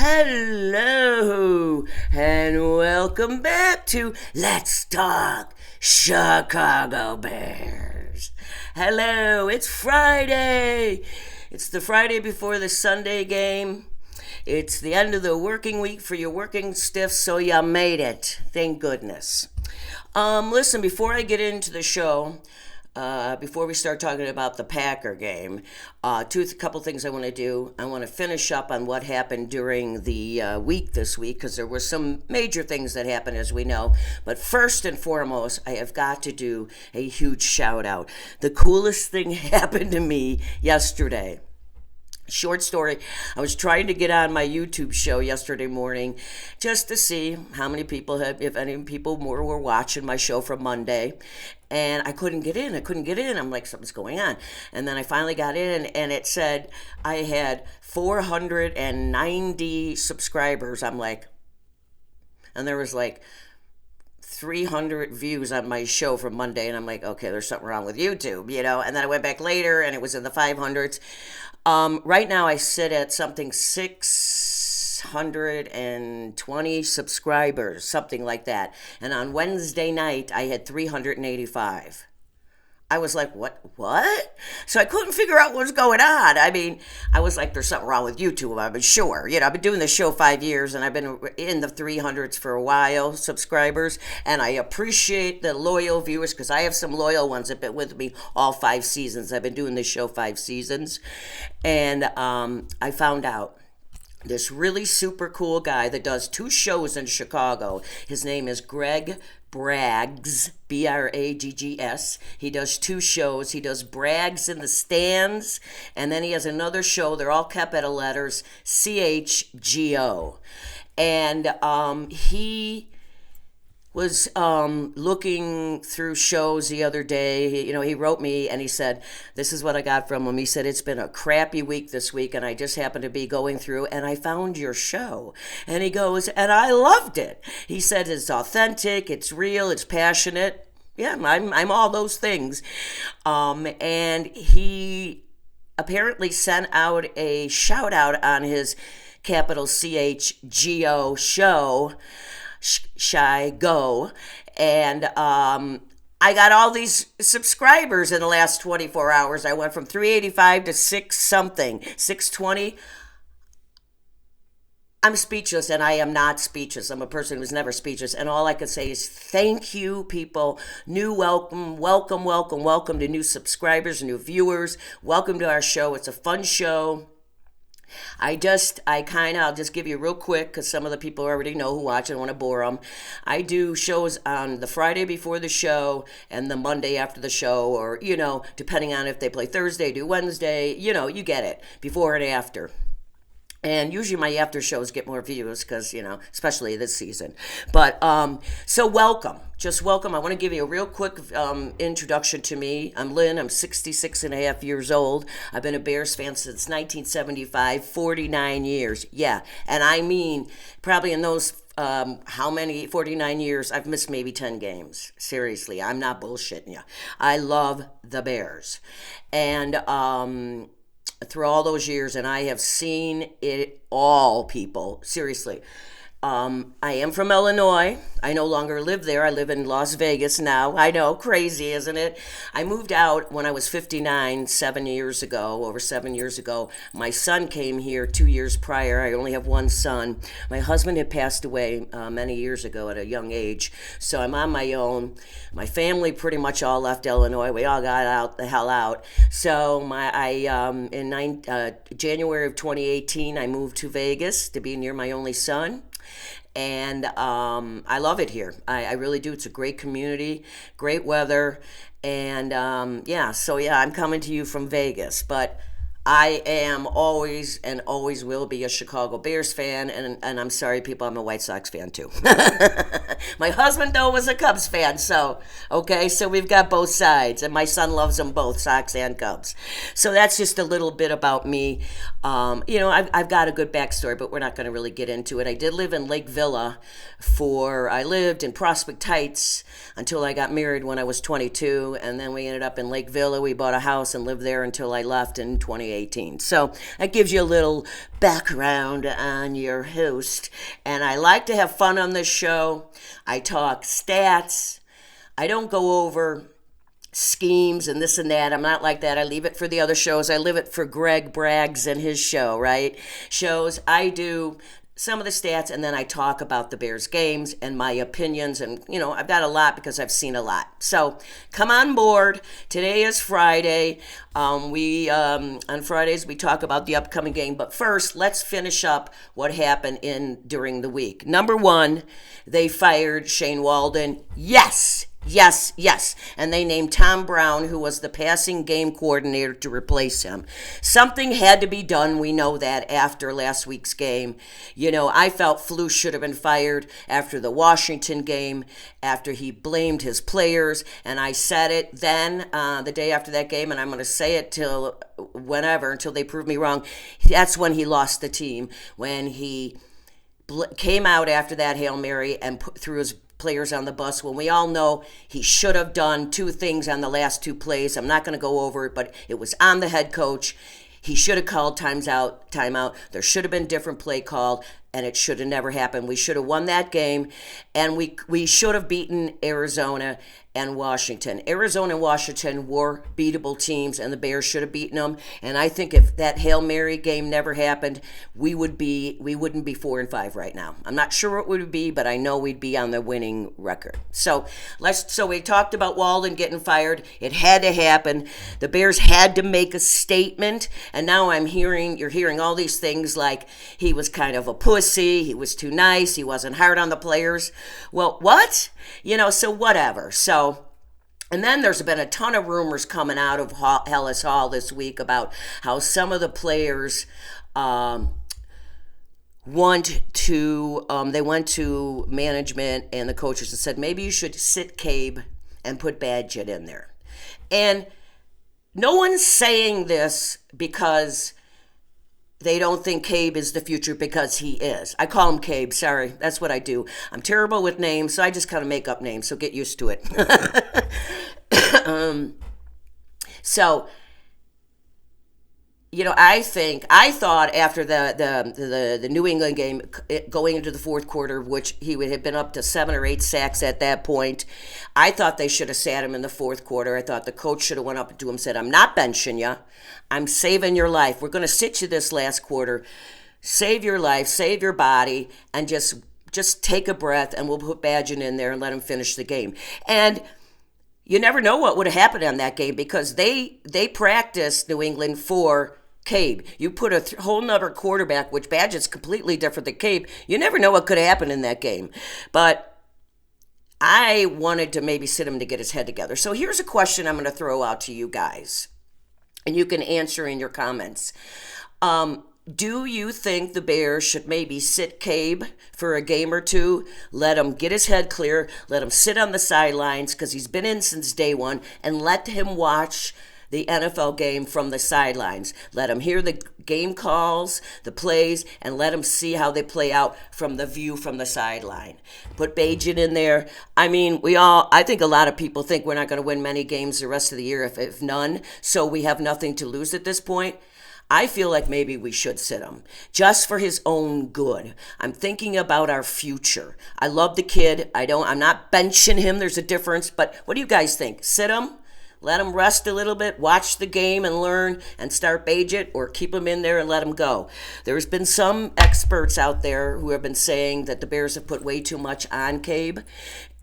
Hello, and welcome back to Let's Talk Chicago Bears. Hello, it's Friday. It's the Friday before the Sunday game. It's the end of the working week for your working stiffs, so you made it. Thank goodness. Listen, before I get into the show, before we start talking about the Packer game, couple things I want to do. I want to finish up on what happened during the week this week, because there were some major things that happened, as we know. But first and foremost, I have got to do a huge shout out. The coolest thing happened to me yesterday. Short story, I was trying to get on my YouTube show yesterday morning just to see how many people if any people more were watching my show from Monday. And I couldn't get in. I'm like, something's going on. And then I finally got in, and it said I had 490 subscribers. I'm like, and there was like 300 views on my show from Monday. And I'm like, okay, there's something wrong with YouTube, And then I went back later, and it was in the 500s. Right now I sit at something 620 subscribers, something like that. And on Wednesday night, I had 385. I was like, what? So I couldn't figure out what was going on. I mean, I was like, there's something wrong with YouTube. I've been sure. I've been doing this show 5 years, and I've been in the 300s for a while, subscribers. And I appreciate the loyal viewers, because I have some loyal ones that have been with me all 5 seasons. I've been doing this show 5 seasons. And I found out this really super cool guy that does 2 shows in Chicago. His name is Greg Braggs, Braggs. He does 2 shows. He does Braggs in the Stands, and then he has another show. They're all capital letters, CHGO. And he was looking through shows the other day. He wrote me and he said, this is what I got from him. He said, it's been a crappy week this week, and I just happened to be going through and I found your show. And he goes, and I loved it. He said, it's authentic, it's real, it's passionate. Yeah, I'm all those things. And he apparently sent out a shout out on his capital CHGO show, Shy Go, and I got all these subscribers in the last 24 hours. I went from 385 to 620. I'm speechless, and I am not speechless. I'm a person who's never speechless, and all I can say is thank you, people. Welcome to new subscribers, new viewers. Welcome to our show. It's a fun show. I'll just give you real quick, because some of the people already know who watch. I don't want to bore them. I do shows on the Friday before the show and the Monday after the show, or, depending on if they play Thursday, do Wednesday, you get it, before and after. And usually my after shows get more views because, especially this season. But, so welcome. Just welcome. I want to give you a real quick introduction to me. I'm Lynn. I'm 66 and a half years old. I've been a Bears fan since 1975, 49 years. Yeah. And I mean, probably in those 49 years, I've missed maybe 10 games. Seriously, I'm not bullshitting you. I love the Bears. And, through all those years, and I have seen it all, people. Seriously. I am from Illinois. I no longer live there. I live in Las Vegas now. I know, crazy, isn't it? I moved out when I was 59, over 7 years ago. My son came here 2 years prior. I only have one son. My husband had passed away many years ago at a young age, so I'm on my own. My family pretty much all left Illinois. We all got the hell out. So in January of 2018, I moved to Vegas to be near my only son. And I love it here. I really do. It's a great community, great weather. And I'm coming to you from Vegas. But I am always and always will be a Chicago Bears fan, and I'm sorry, people, I'm a White Sox fan too. My husband, though, was a Cubs fan, so we've got both sides, and my son loves them both, Sox and Cubs. So that's just a little bit about me. I've got a good backstory, but we're not going to really get into it. I did live in Lake Villa I lived in Prospect Heights until I got married when I was 22, and then we ended up in Lake Villa. We bought a house and lived there until I left in 2018. 2018. So that gives you a little background on your host. And I like to have fun on this show. I talk stats. I don't go over schemes and this and that. I'm not like that. I leave it for the other shows. I leave it for Greg Braggs and his show, right? Shows. I do some of the stats, and then I talk about the Bears games and my opinions. And, I've got a lot because I've seen a lot. So come on board. Today is Friday. On Fridays, we talk about the upcoming game. But first, let's finish up what happened during the week. Number one, they fired Shane Walden. Yes. And they named Tom Brown, who was the passing game coordinator, to replace him. Something had to be done. We know that after last week's game. I felt Flus should have been fired after the Washington game, after he blamed his players. And I said it then, the day after that game, and I'm going to say it till whenever, until they prove me wrong. That's when he lost the team, when he came out after that Hail Mary and threw his players on the bus, when we all know he should have done two things on the last two plays. I'm not going to go over it, but it was on the head coach. He should have called timeout. There should have been different play called, and it should have never happened. We should have won that game, and we should have beaten Arizona and Washington. Arizona and Washington were beatable teams, and the Bears should have beaten them. And I think if that Hail Mary game never happened, we wouldn't be 4-5 right now. I'm not sure what would be, but I know we'd be on the winning record. So we talked about Walden getting fired. It had to happen. The Bears had to make a statement, and now you're hearing all these things like he was kind of a pussy, he was too nice, he wasn't hard on the players. Well, what? So whatever. And then there's been a ton of rumors coming out of Hellas Hall this week about how some of the players they went to management and the coaches and said, maybe you should sit Cabe and put Badgett in there. And no one's saying this because they don't think Cabe is the future, because he is. I call him Cabe. Sorry. That's what I do. I'm terrible with names, so I just kind of make up names, so get used to it. I thought after the New England game, going into the fourth quarter, which he would have been up to 7 or 8 sacks at that point, I thought they should have sat him in the fourth quarter. I thought the coach should have went up to him and said, I'm not benching you. I'm saving your life. We're going to sit you this last quarter. Save your life, save your body, and just take a breath, and we'll put Badgett in there and let him finish the game. And you never know what would have happened on that game, because they practiced New England for Cabe. You put a whole nother quarterback, which Badgett's completely different than Cabe. You never know what could happen in that game. But I wanted to maybe sit him to get his head together. So here's a question I'm going to throw out to you guys, and you can answer in your comments. Do you think the Bears should maybe sit Cabe for a game or two, let him get his head clear, let him sit on the sidelines, because he's been in since day one, and let him watch the NFL game from the sidelines? Let him hear the game calls, the plays, and let him see how they play out from the view from the sideline. Put Badgett in there. I mean, I think a lot of people think we're not going to win many games the rest of the year, if none, so we have nothing to lose at this point. I feel like maybe we should sit him, just for his own good. I'm thinking about our future. I love the kid. I'm not benching him. There's a difference. But what do you guys think? Sit him? Let him rest a little bit, watch the game and learn, and start Badgett, or keep him in there and let him go? There's been some experts out there who have been saying that the Bears have put way too much on Cabe.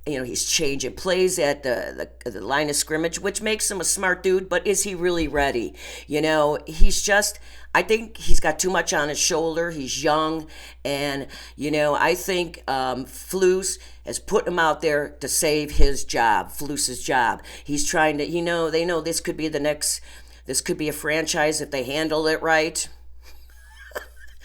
He's changing plays at the line of scrimmage, which makes him a smart dude, but is he really ready? I think he's got too much on his shoulder. He's young, and, I think Flus has put him out there to save his job, Flus's job. He's trying to, they know this could be a franchise if they handle it right,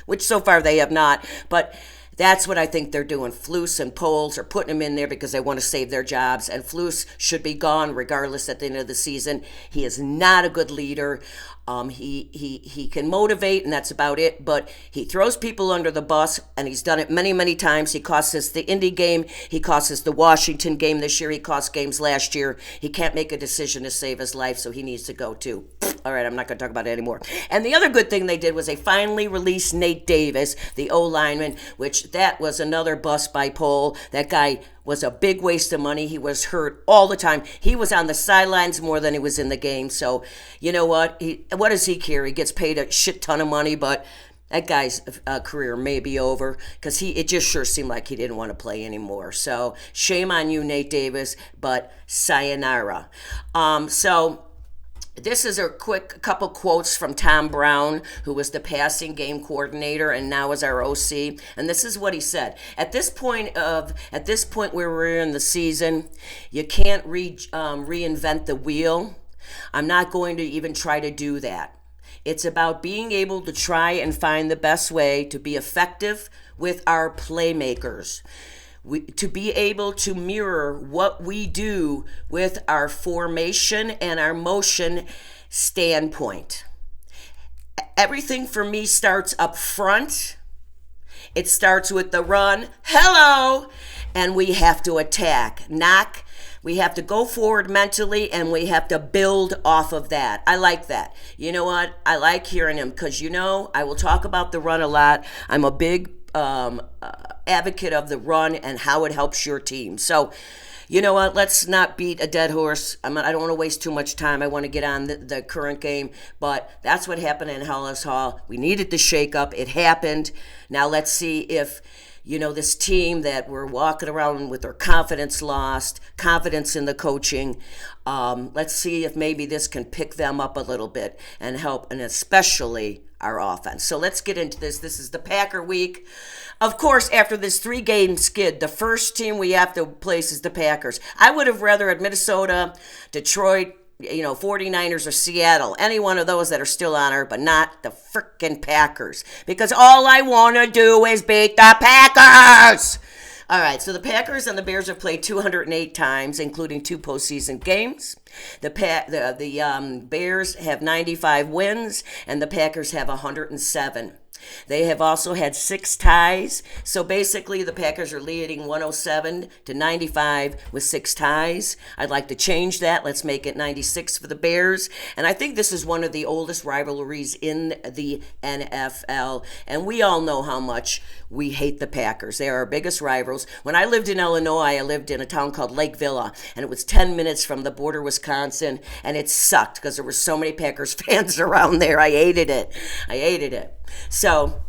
which so far they have not, but that's what I think they're doing. Flus and Poles are putting him in there because they want to save their jobs, and Flus should be gone regardless at the end of the season. He is not a good leader. He can motivate, and that's about it. But he throws people under the bus, and he's done it many, many times. He cost us the Indy game. He cost us the Washington game this year. He cost games last year. He can't make a decision to save his life, so he needs to go too. All right, I'm not going to talk about it anymore. And the other good thing they did was they finally released Nate Davis, the O-lineman, which that was another bust by poll. That guy was a big waste of money. He was hurt all the time. He was on the sidelines more than he was in the game. So, you know what? What does he care? He gets paid a shit ton of money, but that guy's career may be over because it just sure seemed like he didn't want to play anymore. So shame on you, Nate Davis, but sayonara. This is a quick couple quotes from Tom Brown, who was the passing game coordinator and now is our OC. And this is what he said. At this point where we're in the season, you can't reinvent the wheel. I'm not going to even try to do that. It's about being able to try and find the best way to be effective with our playmakers. To be able to mirror what we do with our formation and our motion standpoint. Everything for me starts up front. It starts with the run, hello, and we have to attack, knock. We have to go forward mentally, and we have to build off of that. I like that. You know what? I like hearing him because, I will talk about the run a lot. I'm a big advocate of the run and how it helps your team. So, you know what? Let's not beat a dead horse. I don't want to waste too much time. I want to get on the current game. But that's what happened in Hellas Hall. We needed the shakeup. It happened. Now let's see if this team that we're walking around with their confidence lost, confidence in the coaching. Let's see if maybe this can pick them up a little bit and help, and especially our offense. So let's get into this. This is the Packer week. Of course, after this 3-game skid, the first team we have to place is the Packers. I would have rather had Minnesota, Detroit, 49ers or Seattle, any one of those that are still on her, but not the frickin' Packers. Because all I want to do is beat the Packers! All right, so the Packers and the Bears have played 208 times, including 2 postseason games. The Bears have 95 wins, and the Packers have 107. They have also had 6 ties. So basically, the Packers are leading 107 to 95 with 6 ties. I'd like to change that. Let's make it 96 for the Bears. And I think this is one of the oldest rivalries in the NFL. And we all know how much we hate the Packers. They are our biggest rivals. When I lived in Illinois, I lived in a town called Lake Villa, and it was 10 minutes from the border of Wisconsin, and it sucked because there were so many Packers fans around there. I hated it. So,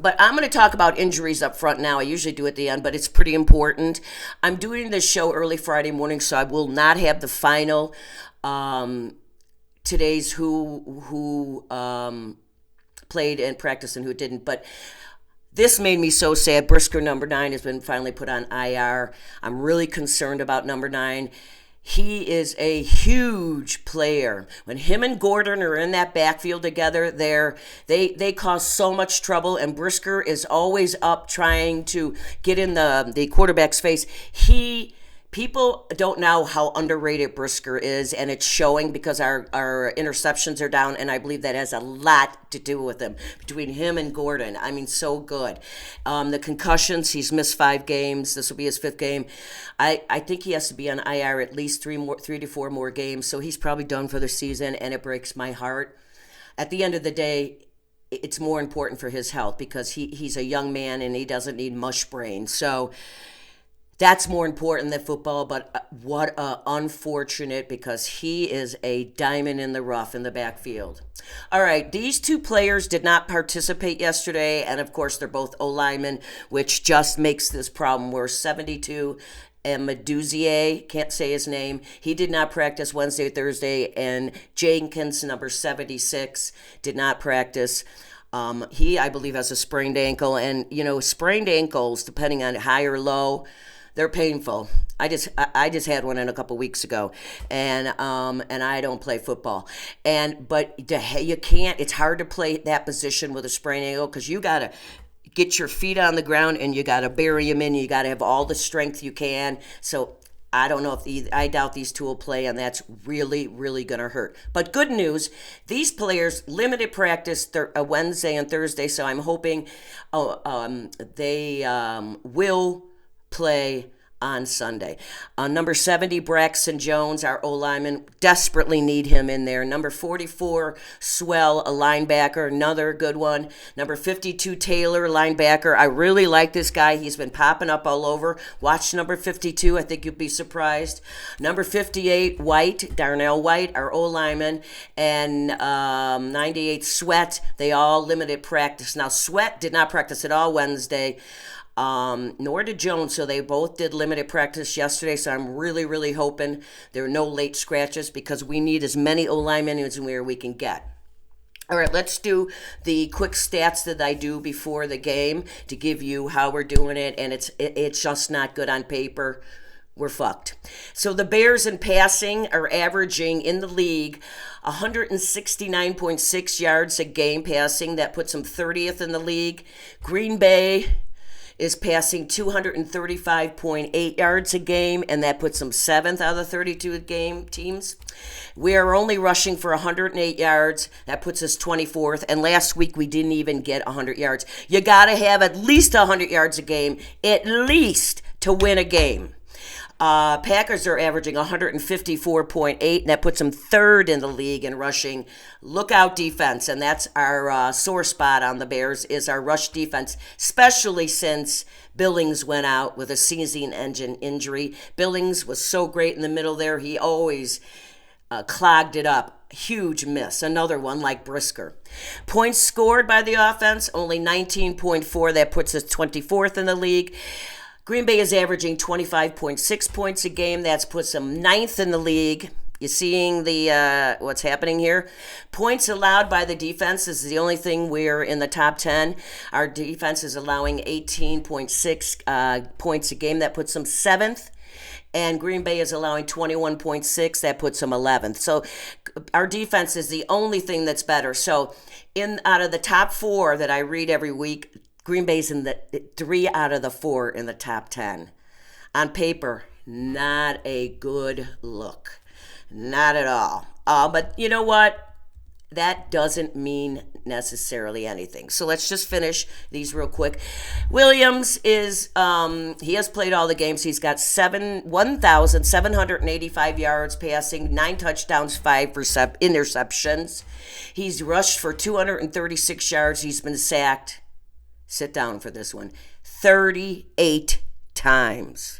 but I'm going to talk about injuries up front now. I usually do at the end, but it's pretty important. I'm doing this show early Friday morning, so I will not have the final today's who played and practiced and who didn't. But this made me so sad. Brisker, number 9, has been finally put on IR. I'm really concerned about number 9. He is a huge player. When him and Gordon are in that backfield together, they cause so much trouble, and Brisker is always up trying to get in the quarterback's face. People don't know how underrated Brisker is, and it's showing because our interceptions are down, and I believe that has a lot to do with him, between him and Gordon. I mean, so good. The concussions, he's missed 5 games. This will be his 5th game. I think he has to be on IR at least 3 to 4 more games, so he's probably done for the season, and it breaks my heart. At the end of the day, it's more important for his health because he's a young man, and he doesn't need mush brain. So that's more important than football, but what unfortunate, because he is a diamond in the rough in the backfield. All right, these 2 players did not participate yesterday, and of course they're both O-linemen, which just makes this problem worse. 72 and Meduzier, can't say his name. He did not practice Wednesday, Thursday, and Jenkins, number 76, did not practice. He, I believe, has a sprained ankle, and sprained ankles, depending on high or low, they're painful. I just had one in a couple weeks ago, and I don't play football, but you can't. It's hard to play that position with a sprained ankle because you gotta get your feet on the ground and you gotta bury them in. You gotta have all the strength you can. So I don't know if I doubt these two will play, and that's really, really going to hurt. But good news, these players limited practice Wednesday and Thursday, so I'm hoping they will play on Sunday. Number 70, Braxton Jones, our O-lineman, desperately need him in there. Number 44, Swell, a linebacker, another good one. Number 52, Taylor, linebacker. I really like this guy. He's been popping up all over. Watch number 52. I think you'll be surprised. Number 58, White, Darnell White, our O-lineman, and 98, Sweat. They all limited practice. Now, Sweat did not practice at all Wednesday. Nor did Jones, so they both did limited practice yesterday, so I'm really, really hoping there are no late scratches because we need as many O-linemen as we can get. All right, let's do the quick stats that I do before the game to give you how we're doing it, and it's just not good on paper. We're fucked. So the Bears in passing are averaging in the league 169.6 yards a game passing. That puts them 30th in the league. Green Bay is passing 235.8 yards a game, and that puts them 7th out of the 32 game teams. We are only rushing for 108 yards. That puts us 24th, and last week we didn't even get 100 yards. You got to have at least 100 yards a game, at least, to win a game. Packers are averaging 154.8, and that puts them 3rd in the league in rushing. Lookout defense, and that's our sore spot on the Bears, is our rush defense, especially since Billings went out with a season-ending injury. Billings was so great in the middle there. He always clogged it up. Huge miss. Another one like Brisker. Points scored by the offense, only 19.4. That puts us 24th in the league. Green Bay is averaging 25.6 points a game. That puts them 9th in the league. You seeing the what's happening here? Points allowed by the defense is the only thing we're in the top 10. Our defense is allowing 18.6 points a game. That puts them 7th. And Green Bay is allowing 21.6. That puts them 11th. So our defense is the only thing that's better. So out of the top 4 that I read every week, Green Bay's in the 3 out of the 4 in the top 10. On paper, not a good look. Not at all. But you know what? That doesn't mean necessarily anything. So let's just finish these real quick. Williams is, he has played all the games. He's got 1,785 yards passing, 9 touchdowns, 5 interceptions. He's rushed for 236 yards. He's been sacked. Sit down for this one. 38 times.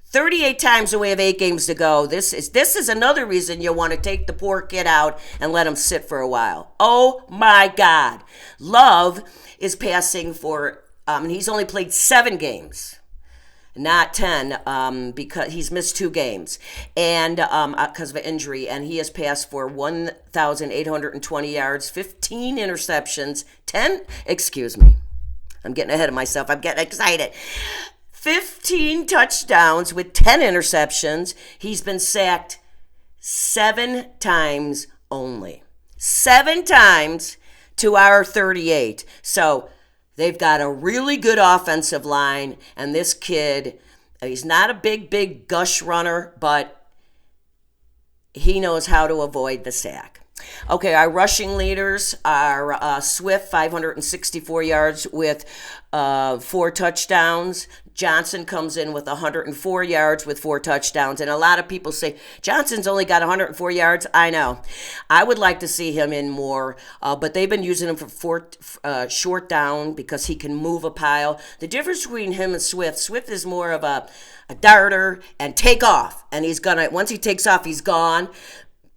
38 times, and we have 8 games to go. This is another reason you want to take the poor kid out and let him sit for a while. Oh my God. Love is passing for, he's only played 7 games. Not 10, because he's missed 2 games and because of an injury, and he has passed for 1,820 yards, 15 interceptions, I'm getting ahead of myself. I'm getting excited. 15 touchdowns with 10 interceptions. He's been sacked 7 times only. 7 times to our 38. So they've got a really good offensive line, and this kid, he's not a big gush runner, but he knows how to avoid the sack. Okay, our rushing leaders are Swift, 564 yards with 4 touchdowns. Johnson comes in with 104 yards with 4 touchdowns. And a lot of people say, Johnson's only got 104 yards. I know. I would like to see him in more, but they've been using him for short down because he can move a pile. The difference between him and Swift is more of a darter and take off. And once he takes off, he's gone.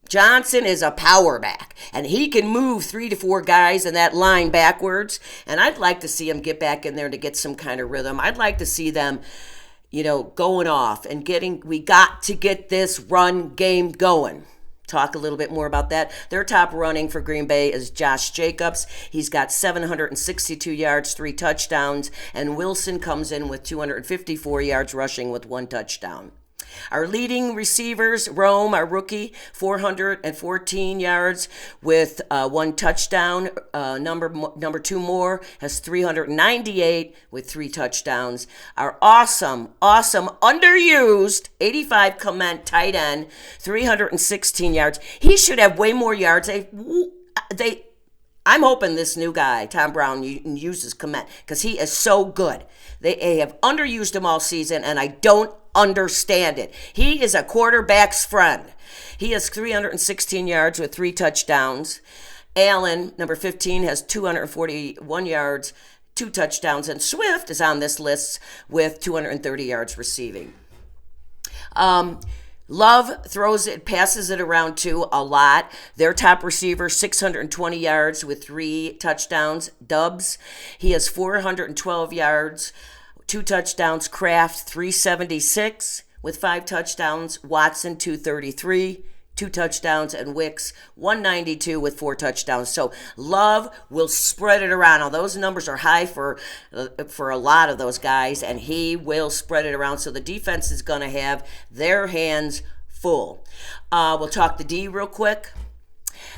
Johnson is a power back, and he can move 3 to 4 guys in that line backwards, and I'd like to see him get back in there to get some kind of rhythm. I'd like to see them, going off and we got to get this run game going. Talk a little bit more about that. Their top running for Green Bay is Josh Jacobs. He's got 762 yards, 3 touchdowns, and Wilson comes in with 254 yards rushing with 1 touchdown. Our leading receivers, Rome, our rookie, 414 yards with one touchdown. Number two Moore has 398 with three touchdowns. Our awesome, underused 85 Clement tight end, 316 yards. He should have way more yards. I'm hoping this new guy, Tom Brown, uses Clement because he is so good. They have underused him all season, and I don't understand it. He is a quarterback's friend. He has 316 yards with three touchdowns. Allen, number 15, has 241 yards, two touchdowns, and Swift is on this list with 230 yards receiving. Love passes it around too a lot. Their top receiver, 620 yards with three touchdowns. Dubs, he has 412 yards, two touchdowns. Kraft, 376 with five touchdowns. Watson, 233, two touchdowns. And Wicks, 192 with four touchdowns. So Love will spread it around. Now, those numbers are high for a lot of those guys, and he will spread it around. So the defense is going to have their hands full. We'll talk the D real quick.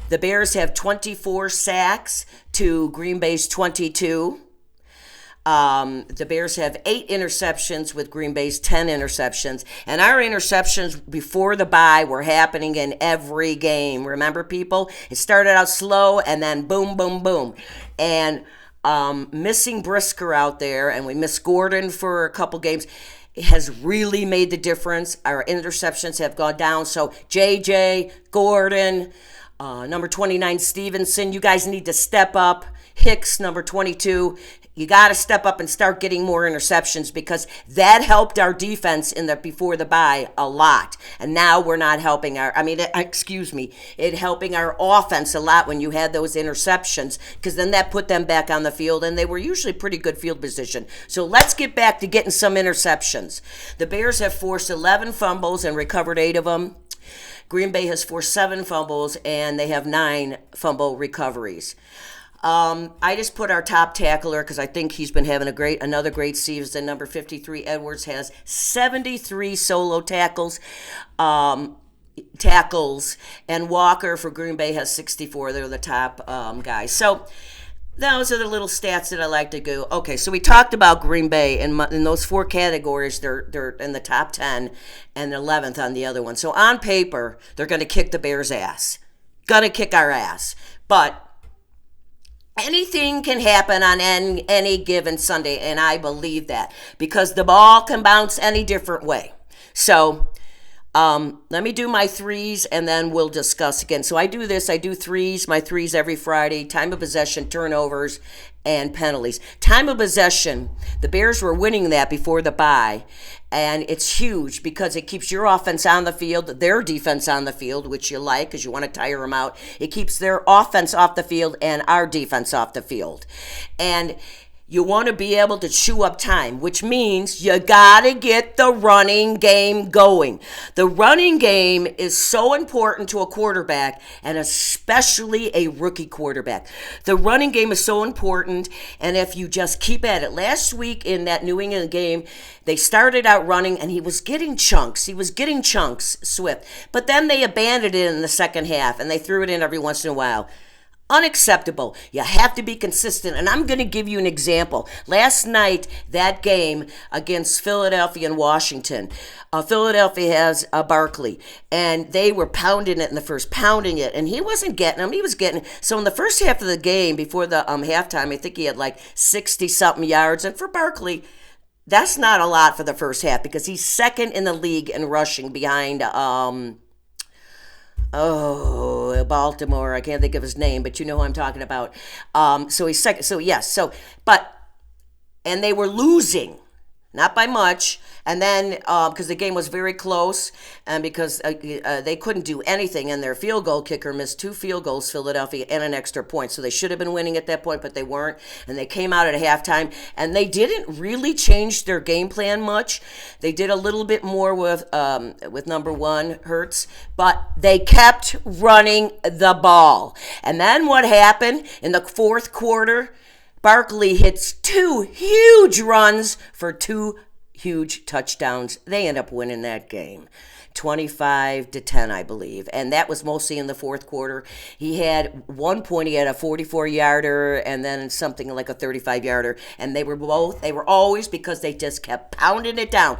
The Bears have 24 sacks to Green Bay's 22. The Bears have 8 interceptions with Green Bay's 10 interceptions. And our interceptions before the bye were happening in every game. Remember, people? It started out slow and then boom, boom, boom. And missing Brisker out there, and we missed Gordon for a couple games, it has really made the difference. Our interceptions have gone down. So JJ, Gordon, number 29, Stevenson, you guys need to step up. Hicks, number 22, you got to step up and start getting more interceptions because that helped our defense before the bye a lot. And now we're not helping it helping our offense a lot when you had those interceptions because then that put them back on the field and they were usually pretty good field position. So let's get back to getting some interceptions. The Bears have forced 11 fumbles and recovered 8 of them. Green Bay has forced 7 fumbles and they have 9 fumble recoveries. I just put our top tackler because I think he's been having another great season. Number 53, Edwards, has 73 solo tackles, and Walker for Green Bay has 64. They're the top guys. So those are the little stats that I like to go. Okay, so we talked about Green Bay in those 4 categories. They're in the top 10 and 11th on the other one. So on paper, they're going to kick the Bears' ass. Gonna kick our ass, but anything can happen on any given Sunday, and I believe that because the ball can bounce any different way. So let me do my threes, and then we'll discuss again. So I do my threes every Friday, time of possession, turnovers, and penalties. Time of possession, the Bears were winning that before the bye, and it's huge because it keeps your offense on the field, their defense on the field, which you like because you want to tire them out. It keeps their offense off the field and our defense off the field. And you want to be able to chew up time, which means you got to get the running game going. The running game is so important to a quarterback, and especially a rookie quarterback. The running game is so important, and if you just keep at it. Last week in that New England game, they started out running, and he was getting chunks, Swift. But then they abandoned it in the second half, and they threw it in every once in a while. Unacceptable. You have to be consistent. And I'm going to give you an example. Last night, that game against Philadelphia and Washington, Philadelphia has Barkley, and they were pounding it in the first, and he wasn't getting them. He was getting, so in the first half of the game, before the halftime, I think he had like 60-something yards. And for Barkley, that's not a lot for the first half because he's second in the league in rushing behind Baltimore. I can't think of his name, but you know who I'm talking about. So he's second. So yes. And they were losing, not by much. And then because the game was very close, and because they couldn't do anything, and their field goal kicker missed 2 field goals, Philadelphia, and an extra point. So they should have been winning at that point, but they weren't. And they came out at halftime, and they didn't really change their game plan much. They did a little bit more with number 1, Hurts, but they kept running the ball. And then what happened in the fourth quarter? Barkley hits 2 huge runs for 2 huge touchdowns. They end up winning that game. 25-10, I believe. And that was mostly in the fourth quarter. He had one point, he had a 44-yarder and then something like a 35-yarder. And they were always, because they just kept pounding it down,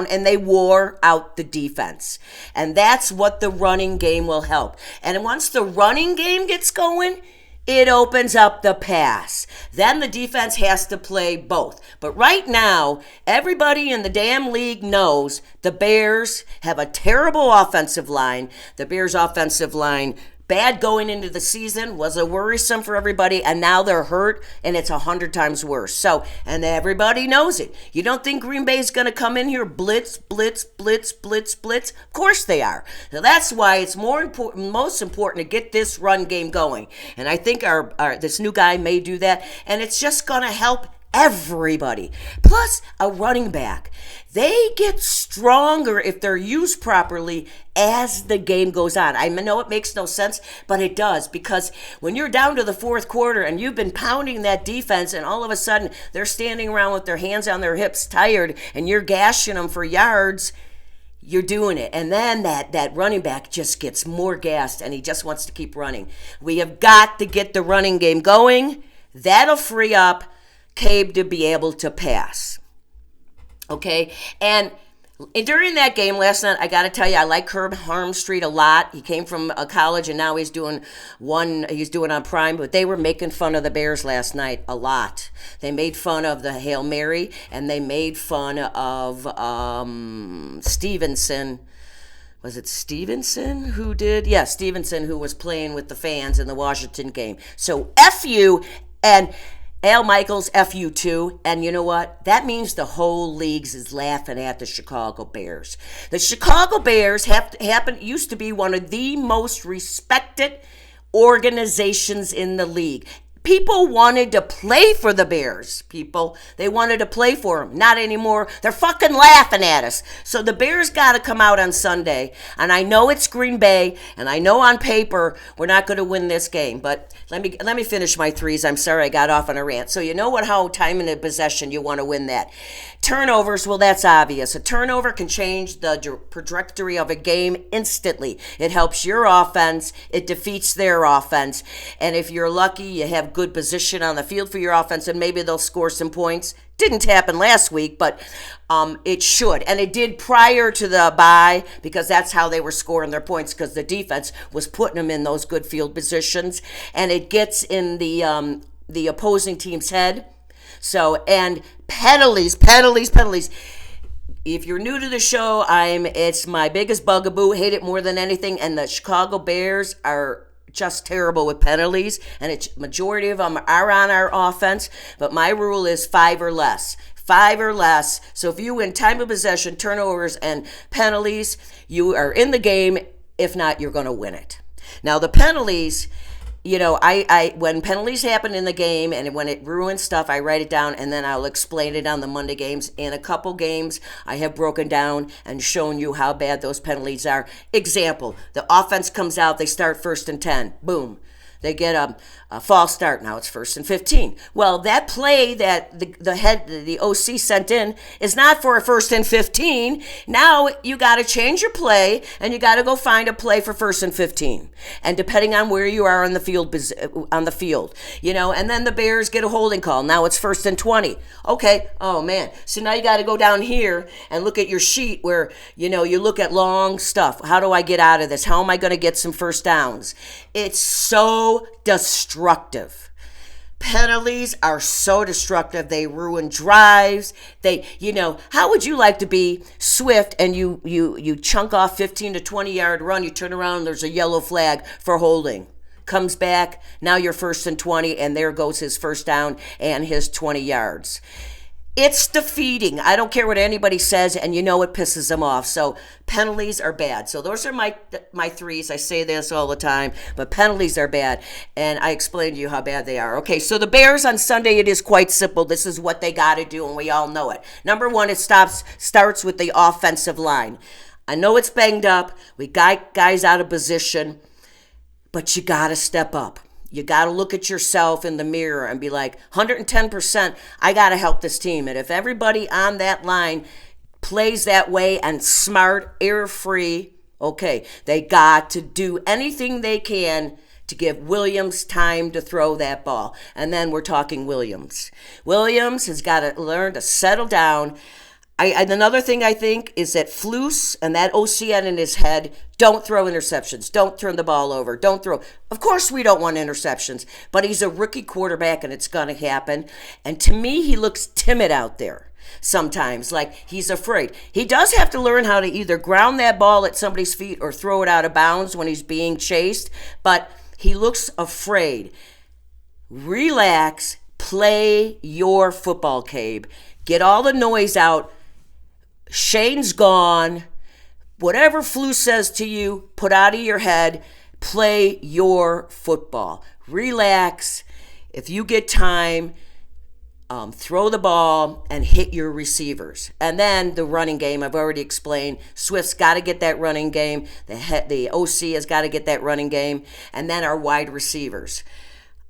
and they wore out the defense. And that's what the running game will help. And once the running game gets going, it opens up the pass. Then the defense has to play both. But right now, everybody in the damn league knows the Bears have a terrible offensive line. The Bears' offensive line, bad going into the season, was a worrisome for everybody, and now they're hurt, and it's 100 times worse. So, and everybody knows it. You don't think Green Bay is going to come in here blitz, blitz, blitz, blitz, blitz? Of course they are. So that's why it's most important to get this run game going. And I think our this new guy may do that, and it's just going to help everybody. Plus, a running back. They get stronger if they're used properly as the game goes on. I know it makes no sense, but it does, because when you're down to the fourth quarter and you've been pounding that defense and all of a sudden they're standing around with their hands on their hips tired and you're gashing them for yards, you're doing it. And then that running back just gets more gassed and he just wants to keep running. We have got to get the running game going. That'll free up Cabe to be able to pass. Okay, and during that game last night, I got to tell you, I like Herb Harmstreet a lot. He came from a college, and now he's doing on Prime, but they were making fun of the Bears last night a lot. They made fun of the Hail Mary, and they made fun of Stevenson. Was it Stevenson who did? Yeah, Stevenson, who was playing with the fans in the Washington game. So F you, and Al Michaels, F you too. And you know what? That means the whole league is laughing at the Chicago Bears. The Chicago Bears used to be one of the most respected organizations in the league. People wanted to play for the Bears. They wanted to play for them. Not anymore. They're fucking laughing at us. So the Bears got to come out on Sunday. And I know it's Green Bay, and I know on paper we're not going to win this game. But let me finish my threes. I'm sorry I got off on a rant. So you know how time in a possession you want to win that. Turnovers, well, that's obvious. A turnover can change the trajectory of a game instantly. It helps your offense. It defeats their offense. And if you're lucky, you have good position on the field for your offense, and maybe they'll score some points. Didn't happen last week, but it should. And it did prior to the bye, because that's how they were scoring their points, because the defense was putting them in those good field positions. And it gets in the opposing team's head. So, and penalties. If you're new to the show, it's my biggest bugaboo. Hate it more than anything. And the Chicago Bears are just terrible with penalties, and a majority of them are on our offense. But my rule is 5 or less. 5 or less. So if you win time of possession, turnovers, and penalties, you are in the game. If not, you're going to win it. Now, the penalties, I when penalties happen in the game and when it ruins stuff, I write it down, and then I'll explain it on the Monday games. In a couple games, I have broken down and shown you how bad those penalties are. Example, the offense comes out, they start 1st and 10. Boom. They get a false start. Now it's 1st and 15. Well, that play that the OC sent in is not for a 1st and 15. Now you got to change your play, and you got to go find a play for 1st and 15. And depending on where you are on the field, and then the Bears get a holding call. Now it's 1st and 20. Okay. Oh man. So now you got to go down here and look at your sheet where you look at long stuff. How do I get out of this? How am I going to get some first downs? It's so destructive. Penalties are so destructive. They ruin drives. How would you like to be Swift and you chunk off 15 to 20 yard run, you turn around, there's a yellow flag for holding. Comes back, now you're 1st and 20, and there goes his first down and his 20 yards. It's defeating. I don't care what anybody says, and it pisses them off. So penalties are bad. So those are my threes. I say this all the time, but penalties are bad, and I explained to you how bad they are. Okay, so the Bears on Sunday, it is quite simple. This is what they got to do, and we all know it. Number one, it starts with the offensive line. I know it's banged up. We got guys out of position, but you got to step up. You got to look at yourself in the mirror and be like, 110%, I got to help this team. And if everybody on that line plays that way and smart, error-free, okay, they got to do anything they can to give Williams time to throw that ball. And then we're talking Williams. Williams has got to learn to settle down. Another thing I think is that Flus and that OCN in his head, don't throw interceptions. Don't turn the ball over. Don't throw. Of course we don't want interceptions, but he's a rookie quarterback and it's going to happen. And to me, he looks timid out there sometimes, like he's afraid. He does have to learn how to either ground that ball at somebody's feet or throw it out of bounds when he's being chased, but he looks afraid. Relax. Play your football, Cabe. Get all the noise out. Shane's gone. Whatever Flu says to you, put out of your head. Play your football. Relax. If you get time, throw the ball and hit your receivers. And then the running game, I've already explained. Swift's got to get that running game. The OC has got to get that running game. And then our wide receivers.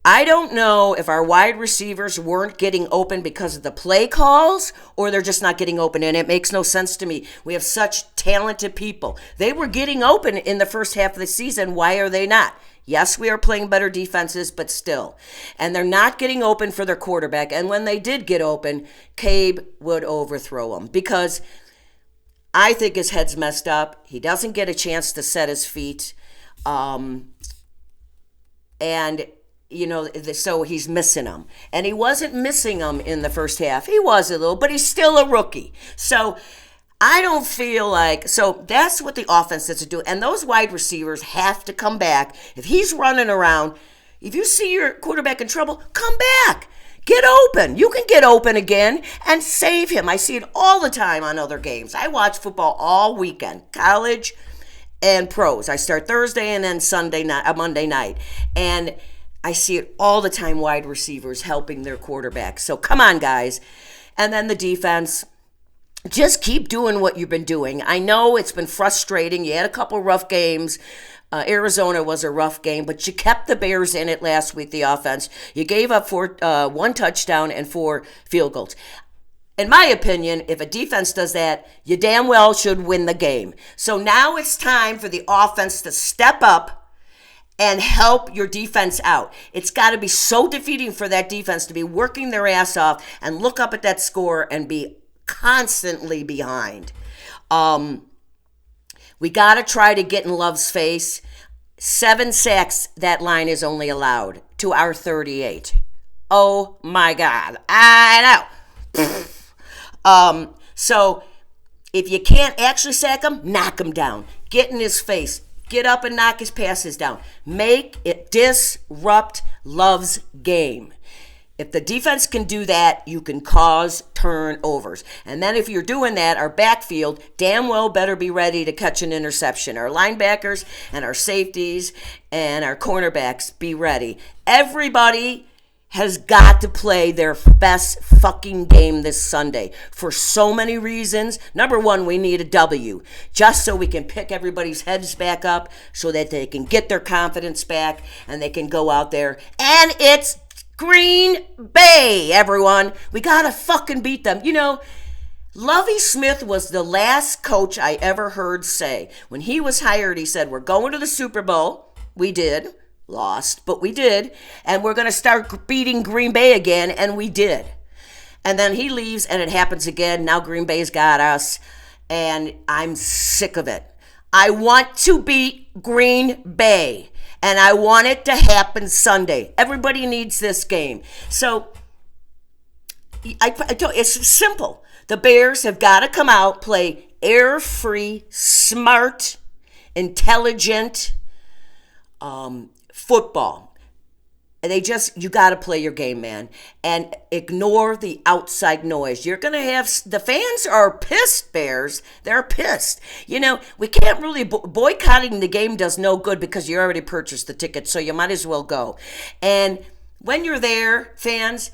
I don't know if our wide receivers weren't getting open because of the play calls or they're just not getting open, and it makes no sense to me. We have such talented people. They were getting open in the first half of the season. Why are they not? Yes, we are playing better defenses, but still. And they're not getting open for their quarterback. And when they did get open, Cabe would overthrow them because I think his head's messed up. He doesn't get a chance to set his feet. So he's missing them. And he wasn't missing them in the first half. He was a little, but he's still a rookie. So I don't feel like, so that's what the offense has to do. And those wide receivers have to come back. If he's running around, if you see your quarterback in trouble, come back. Get open. You can get open again and save him. I see it all the time on other games. I watch football all weekend, college and pros. I start Thursday and then Monday night. And I see it all the time, wide receivers helping their quarterbacks. So come on, guys. And then the defense, just keep doing what you've been doing. I know it's been frustrating. You had a couple rough games. Arizona was a rough game, but you kept the Bears in it last week, the offense. You gave up 1 touchdown and 4 field goals. In my opinion, if a defense does that, you damn well should win the game. So now it's time for the offense to step up and help your defense out. It's got to be so defeating for that defense to be working their ass off and look up at that score and be constantly behind. We got to try to get in Love's face. 7 sacks, that line is only allowed to our 38. Oh my God. I know. So if you can't actually sack him, knock him down. Get in his face. Get up and knock his passes down. Make it disrupt Love's game. If the defense can do that, you can cause turnovers. And then if you're doing that, our backfield damn well better be ready to catch an interception. Our linebackers and our safeties and our cornerbacks, be ready. Everybody has got to play their best fucking game this Sunday for so many reasons. Number one, we need a W just so we can pick everybody's heads back up so that they can get their confidence back and they can go out there. And it's Green Bay, everyone. We got to fucking beat them. You know, Lovie Smith was the last coach I ever heard say, when he was hired, he said, we're going to the Super Bowl. We did. Lost, but we did. And we're going to start beating Green Bay again, and we did. And then he leaves, and it happens again. Now Green Bay's got us, and I'm sick of it. I want to beat Green Bay, and I want it to happen Sunday. Everybody needs this game. So it's simple. The Bears have got to come out, play error-free, smart, intelligent football. And you got to play your game, man, and ignore the outside noise. You're going to have, the fans are pissed, Bears. They're pissed. You know, we can't really, boycotting the game does no good because you already purchased the ticket, so you might as well go. And when you're there, fans,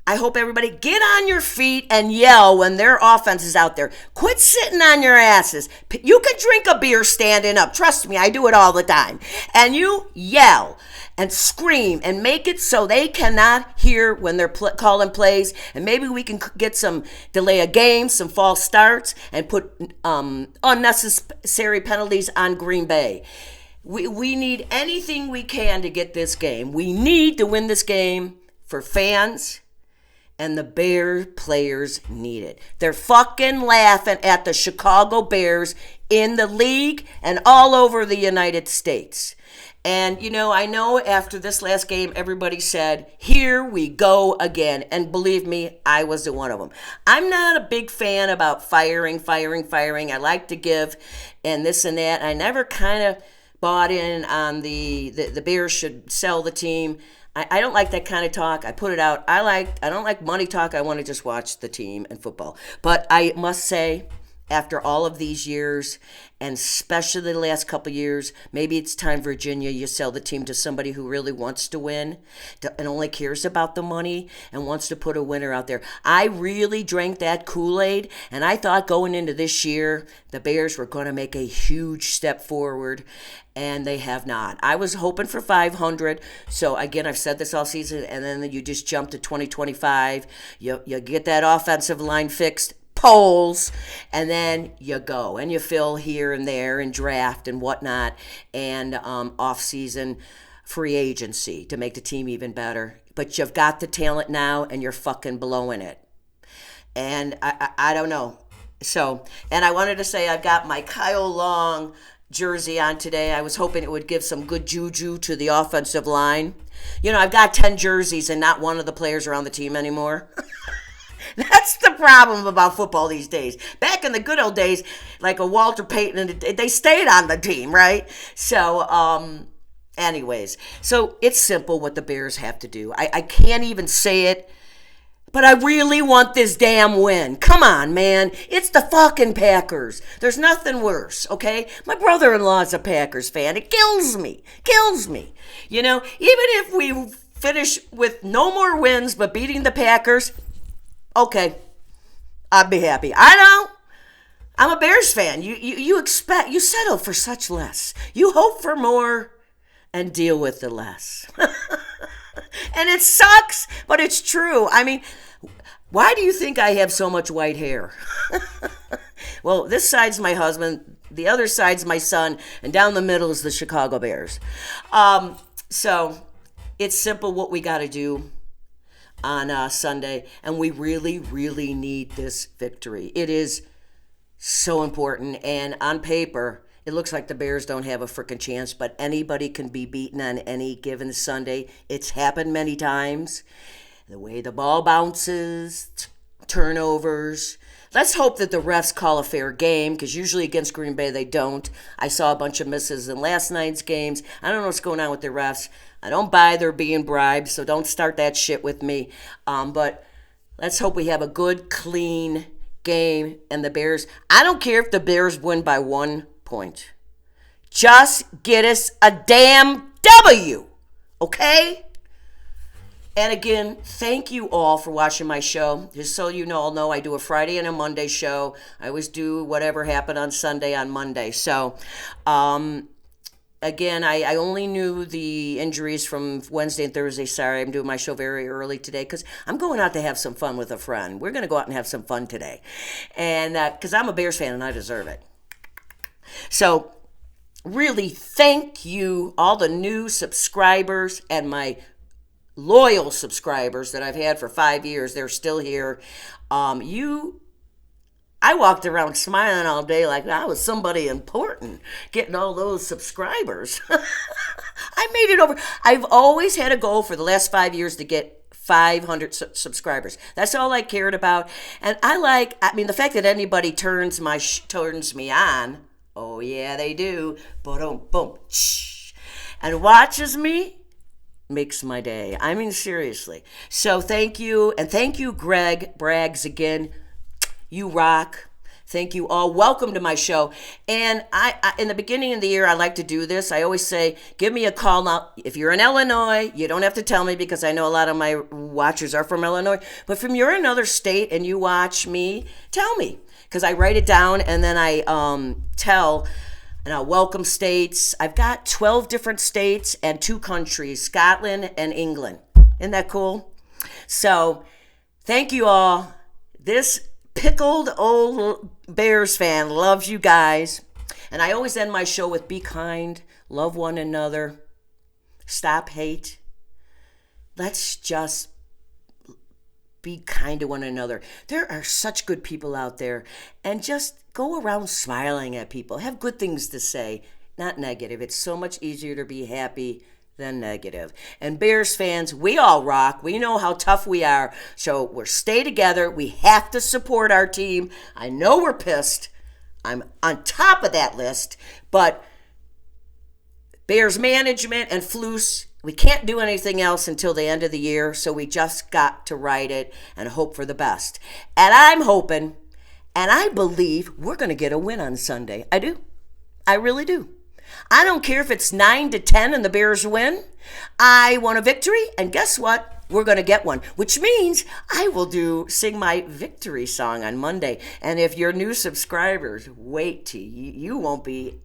I hope everybody get on your feet and yell when their offense is out there. Quit sitting on your asses. You can drink a beer standing up. Trust me, I do it all the time. And you yell and scream and make it so they cannot hear when they're calling plays. And maybe we can get some delay of games, some false starts, and put unnecessary penalties on Green Bay. We need anything we can to get this game. We need to win this game for fans. And the Bears players need it. They're fucking laughing at the Chicago Bears in the league and all over the United States. And, I know after this last game, everybody said, here we go again. And believe me, I was one of them. I'm not a big fan about firing. I like to give and this and that. I never kind of bought in on the Bears should sell the team. I don't like that kind of talk. I put it out. I don't like money talk. I want to just watch the team and football. But I must say, after all of these years, and especially the last couple of years, maybe it's time, Virginia, you sell the team to somebody who really wants to win and only cares about the money and wants to put a winner out there. I really drank that Kool-Aid, and I thought going into this year, the Bears were going to make a huge step forward, and they have not. I was hoping for 500. So, again, I've said this all season, and then you just jump to 2025. You get that offensive line fixed. Polls, and then you go and you fill here and there and draft and whatnot and off-season free agency to make the team even better. But you've got the talent now and you're fucking blowing it. And I don't know. So, and I wanted to say I've got my Kyle Long jersey on today. I was hoping it would give some good juju to the offensive line. I've got 10 jerseys and not one of the players are on the team anymore. That's the problem about football these days. Back in the good old days, like a Walter Payton, they stayed on the team, right? So, anyways, so it's simple what the Bears have to do. I can't even say it, but I really want this damn win. Come on, man. It's the fucking Packers. There's nothing worse, okay? My brother-in-law is a Packers fan. It kills me. Even if we finish with no more wins but beating the Packers, okay, I'd be happy. I know. I'm a Bears fan. You settle for such less. You hope for more and deal with the less. And it sucks, but it's true. I mean, why do you think I have so much white hair? Well, this side's my husband, the other side's my son, and down the middle is the Chicago Bears. So it's simple what we got to do on Sunday, and we really, really need this victory. It is so important, and on paper, it looks like the Bears don't have a freaking chance, but anybody can be beaten on any given Sunday. It's happened many times. The way the ball bounces, turnovers. Let's hope that the refs call a fair game, because usually against Green Bay they don't. I saw a bunch of misses in last night's games. I don't know what's going on with the refs. I don't buy they're being bribed, so don't start that shit with me. But let's hope we have a good, clean game. And the Bears, I don't care if the Bears win by 1 point. Just get us a damn W, okay? And again, thank you all for watching my show. Just so you all know, I do a Friday and a Monday show. I always do whatever happened on Sunday on Monday. So, again, I only knew the injuries from Wednesday and Thursday. Sorry, I'm doing my show very early today because I'm going out to have some fun with a friend. We're going to go out and have some fun today. And because I'm a Bears fan and I deserve it. So, really, thank you, all the new subscribers and my loyal subscribers that I've had for 5 years. They're still here. I walked around smiling all day like I was somebody important, getting all those subscribers. I made it over. I've always had a goal for the last 5 years to get 500 subscribers. That's all I cared about. And the fact that anybody turns me on, oh yeah, they do, boom, boom, shh, and watches me, makes my day. I mean, seriously. So thank you, and thank you, Greg Braggs, again. You rock. Thank you all. Welcome to my show. And I in the beginning of the year, I like to do this. I always say, give me a call now. If you're in Illinois, you don't have to tell me because I know a lot of my watchers are from Illinois. But if you're in another state and you watch me, tell me. Because I write it down and then I tell, and I'll welcome states. I've got 12 different states and 2 countries, Scotland and England. Isn't that cool? So thank you all. This pickled old Bears fan loves you guys. And I always end my show with be kind, love one another, stop hate. Let's just be kind to one another. There are such good people out there. And just go around smiling at people. Have good things to say, not negative. It's so much easier to be happy than negative. And Bears fans, we all rock. We know how tough we are. So we're stay together. We have to support our team. I know we're pissed. I'm on top of that list. But Bears management and Flus, we can't do anything else until the end of the year. So we just got to ride it and hope for the best. And I'm hoping, and I believe we're going to get a win on Sunday. I do. I really do. I don't care if it's 9-10 and the Bears win. I want a victory, and guess what? We're going to get one, which means I will sing my victory song on Monday. And if you're new subscribers, wait till you won't be,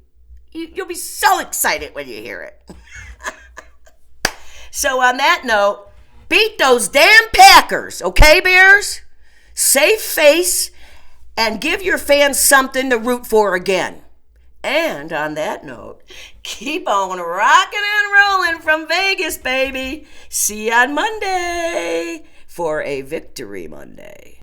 you'll be so excited when you hear it. So on that note, beat those damn Packers, okay, Bears? Save face and give your fans something to root for again. And on that note, keep on rocking and rolling from Vegas, baby. See you on Monday for a Victory Monday.